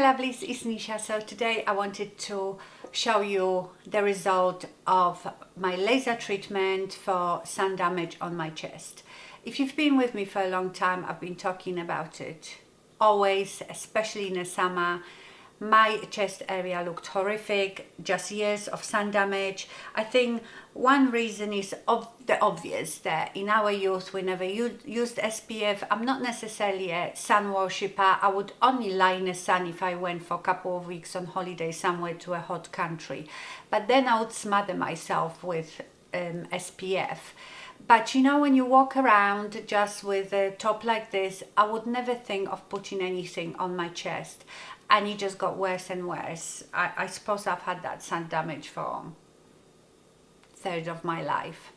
lovelies, it's Nisha. So today I wanted to show you the result of my laser treatment for sun damage on my chest. If you've been with me for a long time, I've been talking about it always, especially in the summer. My chest area looked horrific, just years of sun damage. I think one reason is the obvious, that in our youth we never used SPF. I'm not necessarily a sun worshipper. I would only lie in the sun if I went for a couple of weeks on holiday somewhere to a hot country. But then I would smother myself with SPF. But you know, when you walk around just with a top like this, I would never think of putting anything on my chest. And it just got worse and worse. I suppose I've had that sun damage for a third of my life.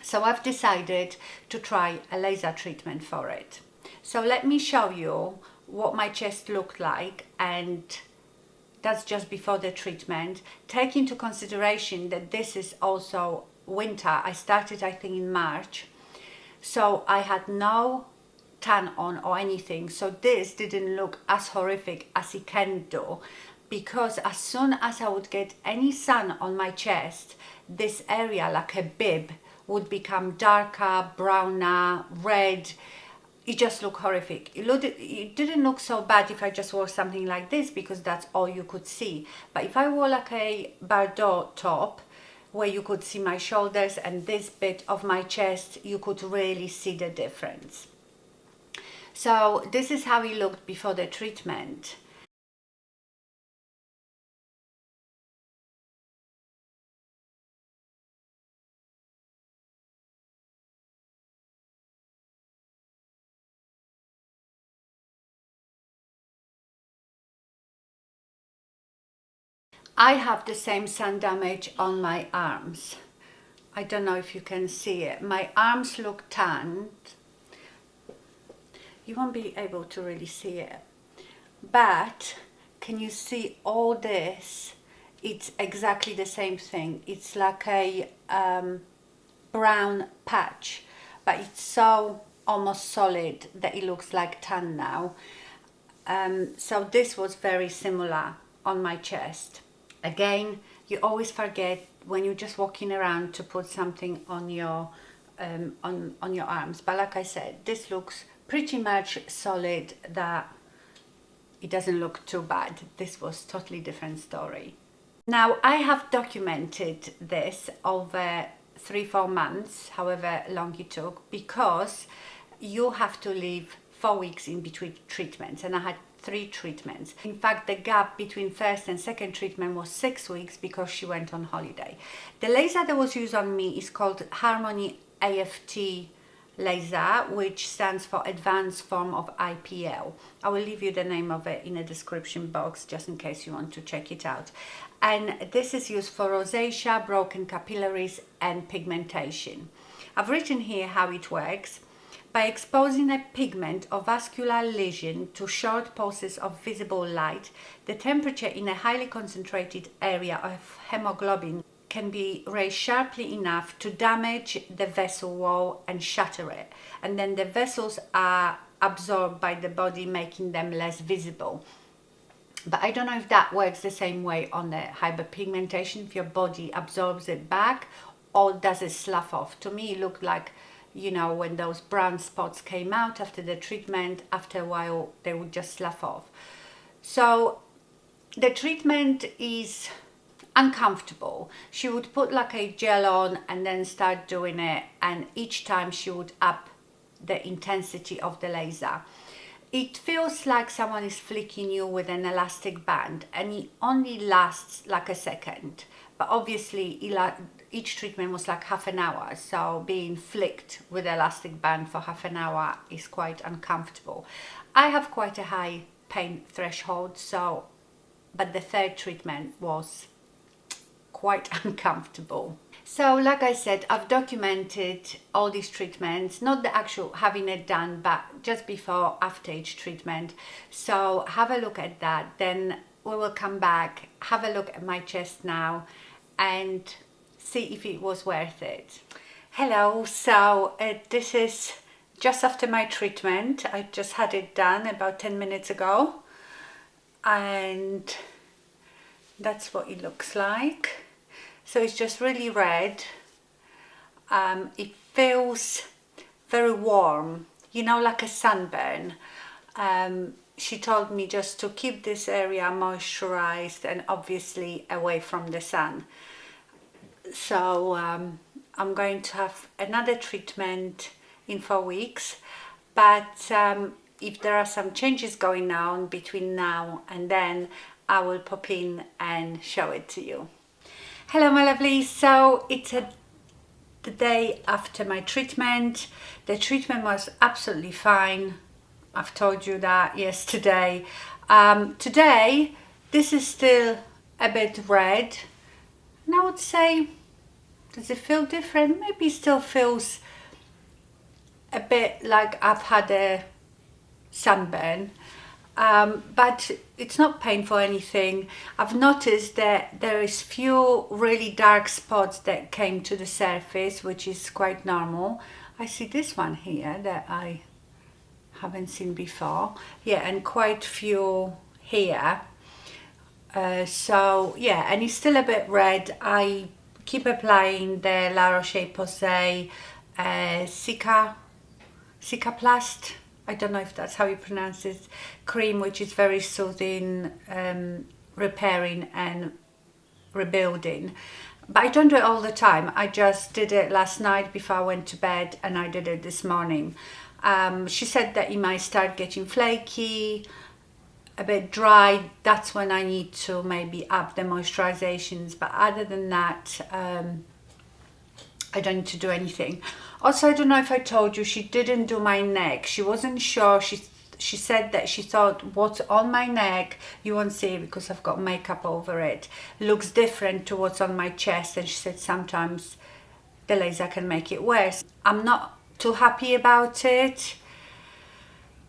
So I've decided to try a laser treatment for it. So let me show you what my chest looked like, and that's just before the treatment. Take into consideration that this is also winter. I started, I think, in March. So I had no tan on or anything, so this didn't look as horrific as it can do, because as soon as I would get any sun on my chest, this area, like a bib, would become darker, browner, red. It just looked horrific. It didn't look so bad if I just wore something like this, because that's all you could see. But if I wore like a Bordeaux top, where you could see my shoulders and this bit of my chest, you could really see the difference. So this is how it looked before the treatment. I have the same sun damage on my arms. I don't know if you can see it. My arms look tanned. You won't be able to really see it, but can you see all this? It's exactly the same thing. It's like a brown patch, but it's so almost solid that it looks like tan now. So this was very similar on my chest. Again, you always forget when you're just walking around to put something on your arms, but like I said, this looks pretty much solid, that it doesn't look too bad. This was totally different story. Now I have documented this over 3-4 months, however long it took, because you have to leave 4 weeks in between treatments, and I had 3 treatments. In fact, the gap between first and second treatment was 6 weeks because she went on holiday. The laser that was used on me is called Harmony AFT laser, which stands for Advanced Form of IPL. I will leave you the name of it in the description box just in case you want to check it out. And this is used for rosacea, broken capillaries and pigmentation. I've written here how it works. By exposing a pigment or vascular lesion to short pulses of visible light, the temperature in a highly concentrated area of hemoglobin can be raised sharply enough to damage the vessel wall and shatter it. And then the vessels are absorbed by the body, making them less visible. But I don't know if that works the same way on the hyperpigmentation, if your body absorbs it back or does it slough off. To me, it looked like, you know, when those brown spots came out after the treatment, after a while they would just slough off. So the treatment is uncomfortable. She would put like a gel on and then start doing it, and each time she would up the intensity of the laser. It feels like someone is flicking you with an elastic band, and it only lasts like a second. But obviously each treatment was like half an hour, so being flicked with elastic band for half an hour is quite uncomfortable. I have quite a high pain threshold, so but the third treatment was quite uncomfortable. So like I said, I've documented all these treatments, not the actual having it done, but just before, after each treatment. So have a look at that, then we will come back, have a look at my chest now and see if it was worth it. Hello, so this is just after my treatment. I just had it done about 10 minutes ago. and that's what it looks like. So it's just really red. It feels very warm, you know, like a sunburn. She told me just to keep this area moisturized and obviously away from the sun. So I'm going to have another treatment in 4 weeks, but if there are some changes going on between now and then, I will pop in and show it to you. Hello my lovelies, so it's the day after my treatment. The treatment was absolutely fine. I've told you that yesterday. Today this is still a bit red, and I would say, does it feel different? Maybe it still feels a bit like I've had a sunburn, but it's not painful or anything. I've noticed that there is few really dark spots that came to the surface, which is quite normal. I see this one here that I haven't seen before, yeah, and quite few here. So yeah, and it's still a bit red. I keep applying the La Roche-Posay Cicaplast, I don't know if that's how you pronounce it, cream, which is very soothing, repairing and rebuilding. But I don't do it all the time. I just did it last night before I went to bed, and I did it this morning. She said that it might start getting flaky, a bit dry. That's when I need to maybe up the moisturizations, but other than that, I don't need to do anything. Also, I don't know if I told you, she didn't do my neck. She wasn't sure. She said that she thought what's on my neck, you won't see it because I've got makeup over it, looks different to what's on my chest, and she said sometimes the laser can make it worse. I'm not too happy about it,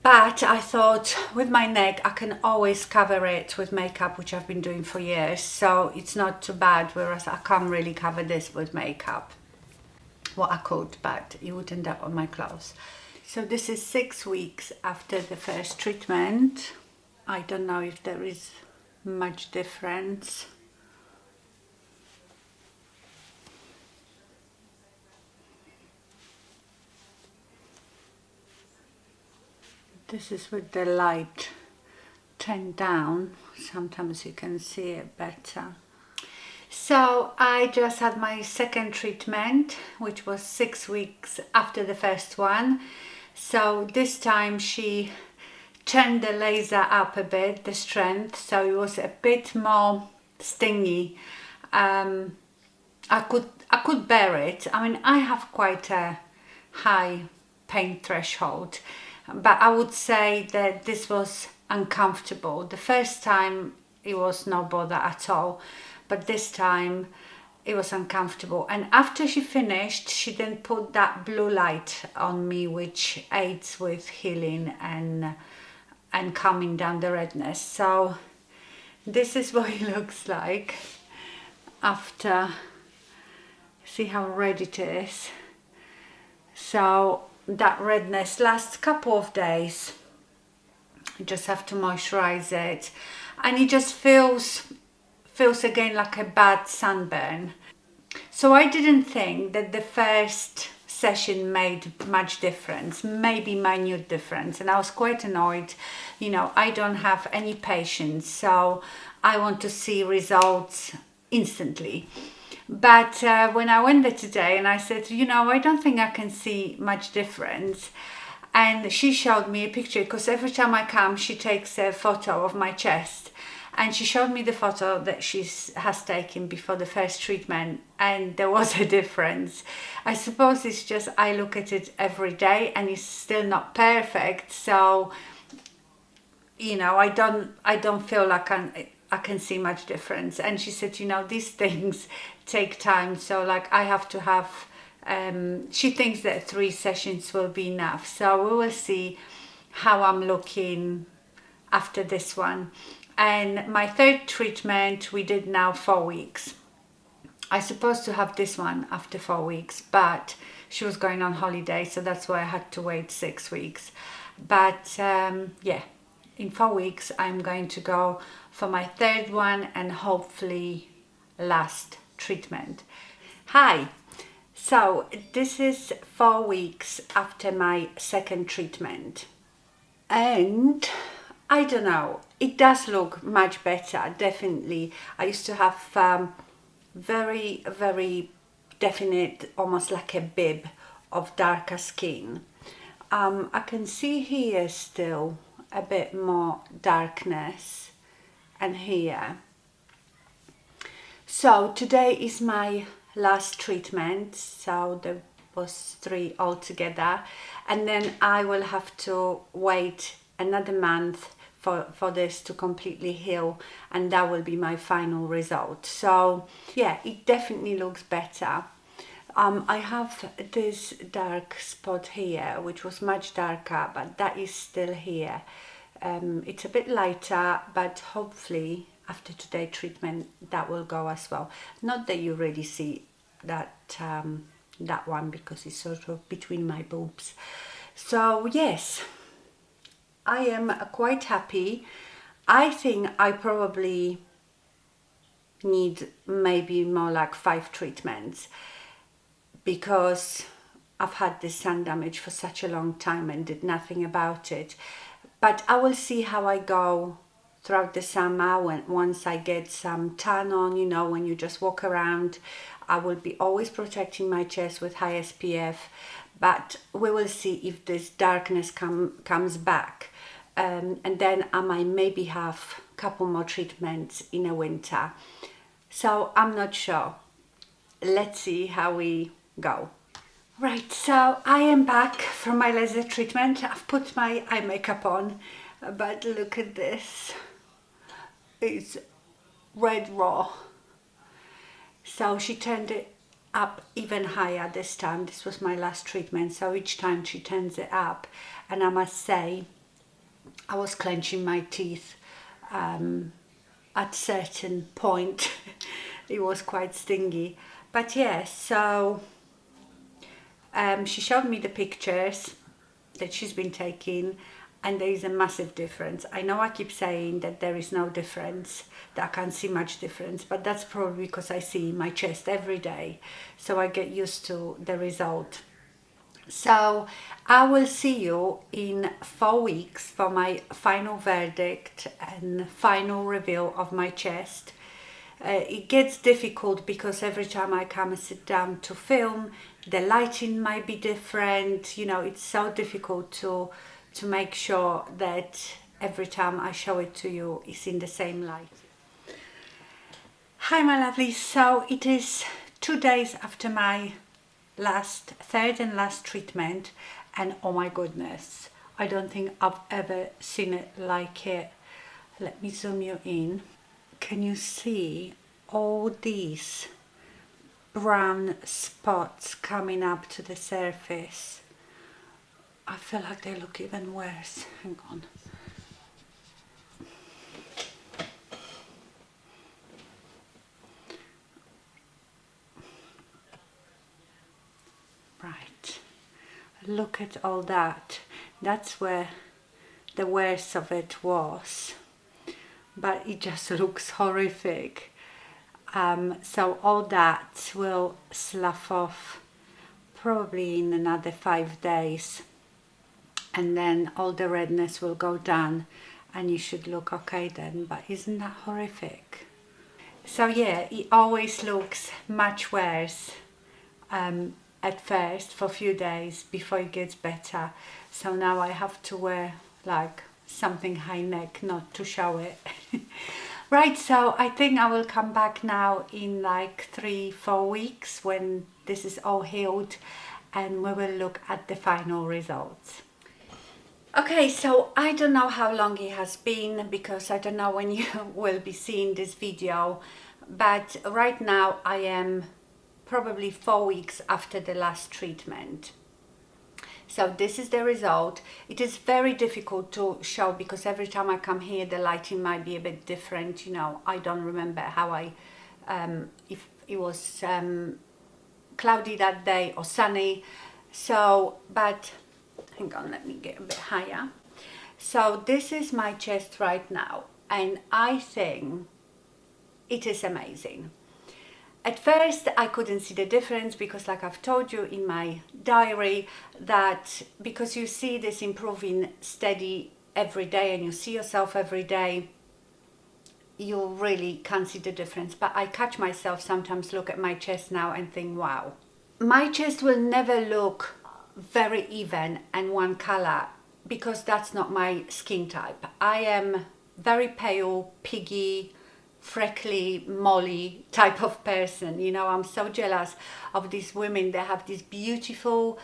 but I thought with my neck I can always cover it with makeup, which I've been doing for years, so it's not too bad, whereas I can't really cover this with makeup. Well, I could, but it would end up on my clothes. So this is 6 weeks after the first treatment. I don't know if there is much difference. This is with the light turned down. Sometimes you can see it better. So I just had my second treatment, which was 6 weeks after the first one. So this time she turned the laser up a bit, the strength, so it was a bit more stingy. I could bear it. I mean, I have quite a high pain threshold, but I would say that this was uncomfortable. The first time it was no bother at all, but this time it was uncomfortable. And after she finished, she then put that blue light on me, which aids with healing and calming down the redness. So this is what it looks like after. See how red it is. So that redness lasts a couple of days. You just have to moisturize it, and it just feels again like a bad sunburn. So I didn't think that the first session made much difference, maybe minute difference, and I was quite annoyed. You know, I don't have any patience, so I want to see results instantly. But when I went there today and I said, you know, I don't think I can see much difference, and she showed me a picture, because every time I come she takes a photo of my chest, and she showed me the photo that she has taken before the first treatment, and there was a difference. I suppose it's just I look at it every day and it's still not perfect, so you know, I don't feel like I can see much difference. And she said, you know, these things take time, so like I have to have she thinks that 3 sessions will be enough, so we will see how I'm looking after this one. And my third treatment we did now 4 weeks. I supposed to have this one after 4 weeks, but she was going on holiday, so that's why I had to wait 6 weeks. But yeah, in 4 weeks I'm going to go for my third one and hopefully last treatment. Hi, so this is 4 weeks after my second treatment, and I don't know, it does look much better, definitely. I used to have very definite, almost like a bib of darker skin. I can see here still a bit more darkness, and here. So today is my last treatment, so there was 3 altogether, and then I will have to wait another month for this to completely heal, and that will be my final result. So yeah, it definitely looks better. I have this dark spot here, which was much darker, but that is still here. It's a bit lighter, but hopefully after today's treatment that will go as well. Not that you really see that that one, because it's sort of between my boobs. So yes, I am quite happy. I think I probably need maybe more like 5 treatments, because I've had this sun damage for such a long time and did nothing about it. But I will see how I go throughout the summer, once I get some tan on, you know, when you just walk around. I will be always protecting my chest with high SPF, but we will see if this darkness comes back. And then I might maybe have a couple more treatments in the winter. So I'm not sure. Let's see how we go. Right, so I am back from my laser treatment. I've put my eye makeup on, but look at this. It's red raw. So she turned it up even higher this time. This was my last treatment, so each time she turns it up. And I must say, I was clenching my teeth at certain point. It was quite stingy. But yeah, so she showed me the pictures that she's been taking, and there is a massive difference. I know I keep saying that there is no difference, that I can't see much difference, but that's probably because I see my chest every day, so I get used to the result. So I will see you in 4 weeks for my final verdict and final reveal of my chest. It gets difficult because every time I come and sit down to film, the lighting might be different. You know, it's so difficult to make sure that every time I show it to you, it's in the same light. Hi my lovelies, so it is 2 days after my third and last treatment, and oh my goodness, I don't think I've ever seen it like it. Let me zoom you in. Can you see all these brown spots coming up to the surface? I feel like they look even worse. Hang on. Right. Look at all that. That's where the worst of it was. But it just looks horrific. So all that will slough off probably in another 5 days, and then all the redness will go down and you should look okay then. But isn't that horrific? So yeah, it always looks much worse at first for a few days before it gets better. So now I have to wear like something high neck not to show it. Right, so I think I will come back now in like 3-4 weeks when this is all healed, and we will look at the final results. Okay, so I don't know how long it has been, because I don't know when you will be seeing this video, but right now I am probably 4 weeks after the last treatment. So this is the result. It is very difficult to show because every time I come here the lighting might be a bit different. You know, I don't remember how if it was cloudy that day or sunny. So, but hang on, let me get a bit higher. So this is my chest right now, and I think it is amazing. At first I couldn't see the difference because, like I've told you in my diary, that because you see this improving steady every day and you see yourself every day, you really can't see the difference. But I catch myself sometimes look at my chest now and think, wow. My chest will never look very even and one color because that's not my skin type. I am very pale, piggy, freckly, molly type of person. You know, I'm so jealous of these women that have these beautiful,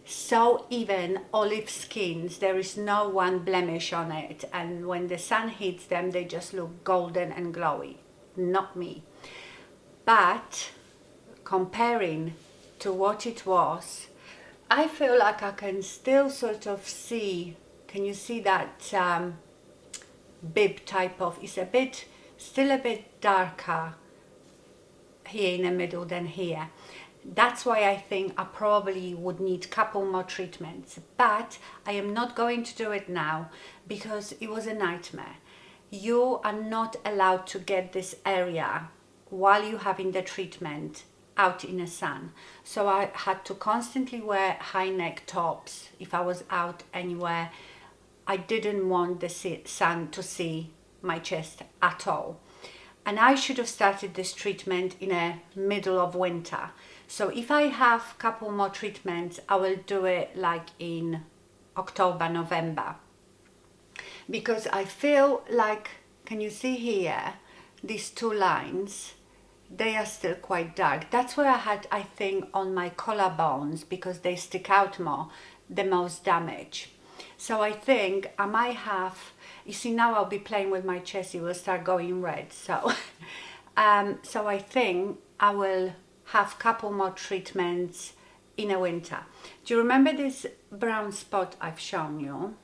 so even olive skins. There is no one blemish on it, and when the sun hits them they just look golden and glowy. Not me. But comparing to what it was, I feel like I can still sort of see, can you see that bib type of, it's a bit, still a bit darker here in the middle than here. That's why I think I probably would need a couple more treatments, but I am not going to do it now because it was a nightmare. You are not allowed to get this area while you're having the treatment out in the sun. So I had to constantly wear high neck tops if I was out anywhere. I didn't want the sun to see my chest at all. And I should have started this treatment in the middle of winter. So if I have a couple more treatments, I will do it like in October, November. Because I feel like, can you see here, these two lines, they are still quite dark. That's where I had, I think, on my collarbones, because they stick out more, the most damage. So I think I might have, you see now I'll be playing with my chest, it will start going red. So, so I think I will have a couple more treatments in the winter. Do you remember this brown spot I've shown you?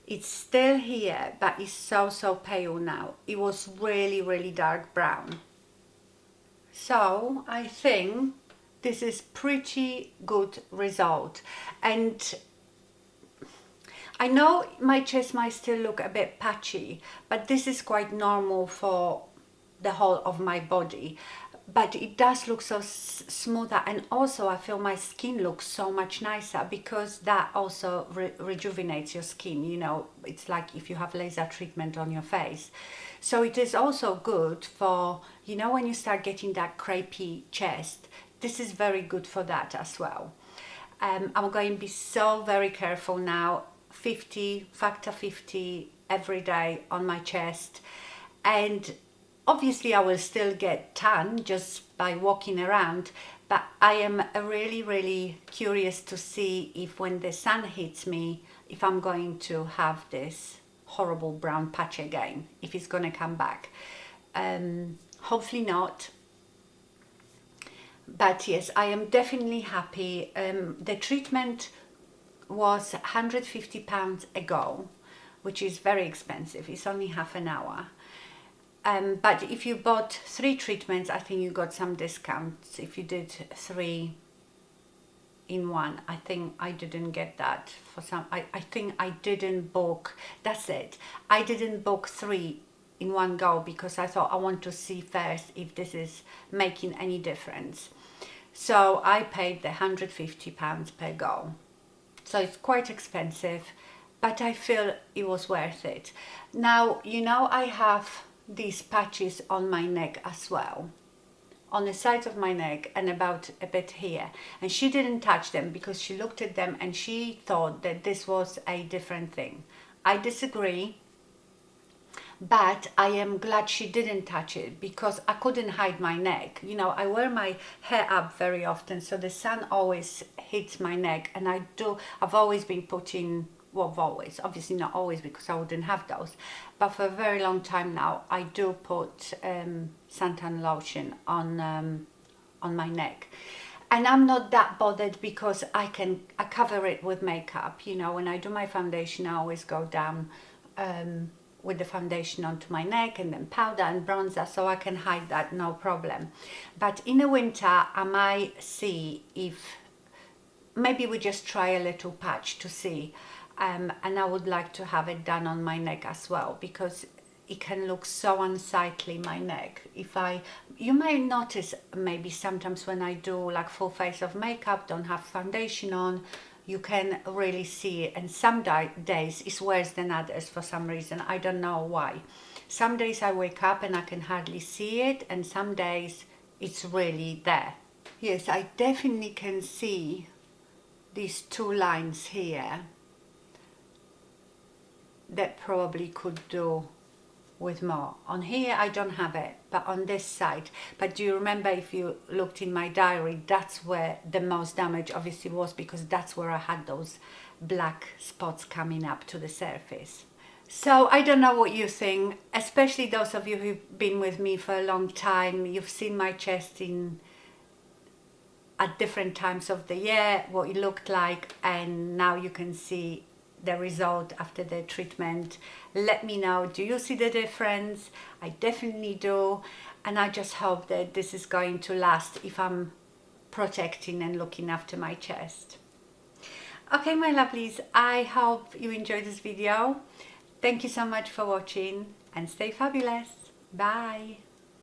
It's still here, but it's so pale now. It was really dark brown. So I think this is pretty good result. And I know my chest might still look a bit patchy, but this is quite normal for the whole of my body. But it does look so smoother, and also I feel my skin looks so much nicer because that also rejuvenates your skin. You know, it's like if you have laser treatment on your face. So it is also good for, you know, when you start getting that crepey chest, this is very good for that as well. I'm going to be so very careful now. 50, factor 50 every day on my chest, and obviously I will still get tan just by walking around, but I am really curious to see if when the sun hits me, if I'm going to have this horrible brown patch again, if it's going to come back. Hopefully not. But yes, I am definitely happy. The treatment was £150 a go, which is very expensive. It's only half an hour. But if you bought 3 treatments, I think you got some discounts. If you did 3 in one, I think I didn't get that for some. I think I didn't book, that's it. I didn't book 3 in one go because I thought I want to see first if this is making any difference. So I paid the £150 per go. So it's quite expensive, but I feel it was worth it. Now, you know, I have these patches on my neck as well, on the sides of my neck and about a bit here. And she didn't touch them because she looked at them and she thought that this was a different thing. I disagree, but I am glad she didn't touch it because I couldn't hide my neck. You know, I wear my hair up very often, so the sun always hits my neck, and I've always been putting, well, always, obviously not always because I wouldn't have those, but for a very long time now I do put suntan lotion on my neck. And I'm not that bothered because I cover it with makeup. You know, when I do my foundation, I always go down with the foundation onto my neck and then powder and bronzer, so I can hide that, no problem. But in the winter I might see if maybe we just try a little patch to see. and I would like to have it done on my neck as well, because it can look so unsightly, my neck. You may notice maybe sometimes when I do like full face of makeup, don't have foundation on, you can really see it, and some days it's worse than others for some reason. I don't know why. Some days I wake up and I can hardly see it, and some days it's really there. Yes, I definitely can see these two lines here that probably could do with more. On here I don't have it, but on this side. But do you remember, if you looked in my diary, that's where the most damage obviously was, because that's where I had those black spots coming up to the surface. So I don't know what you think, especially those of you who've been with me for a long time. You've seen my chest at different times of the year, what it looked like, and now you can see the result after the treatment. Let me know, do you see the difference? I definitely do, and I just hope that this is going to last if I'm protecting and looking after my chest. Okay, my lovelies, I hope you enjoyed this video. Thank you so much for watching, and stay fabulous. Bye.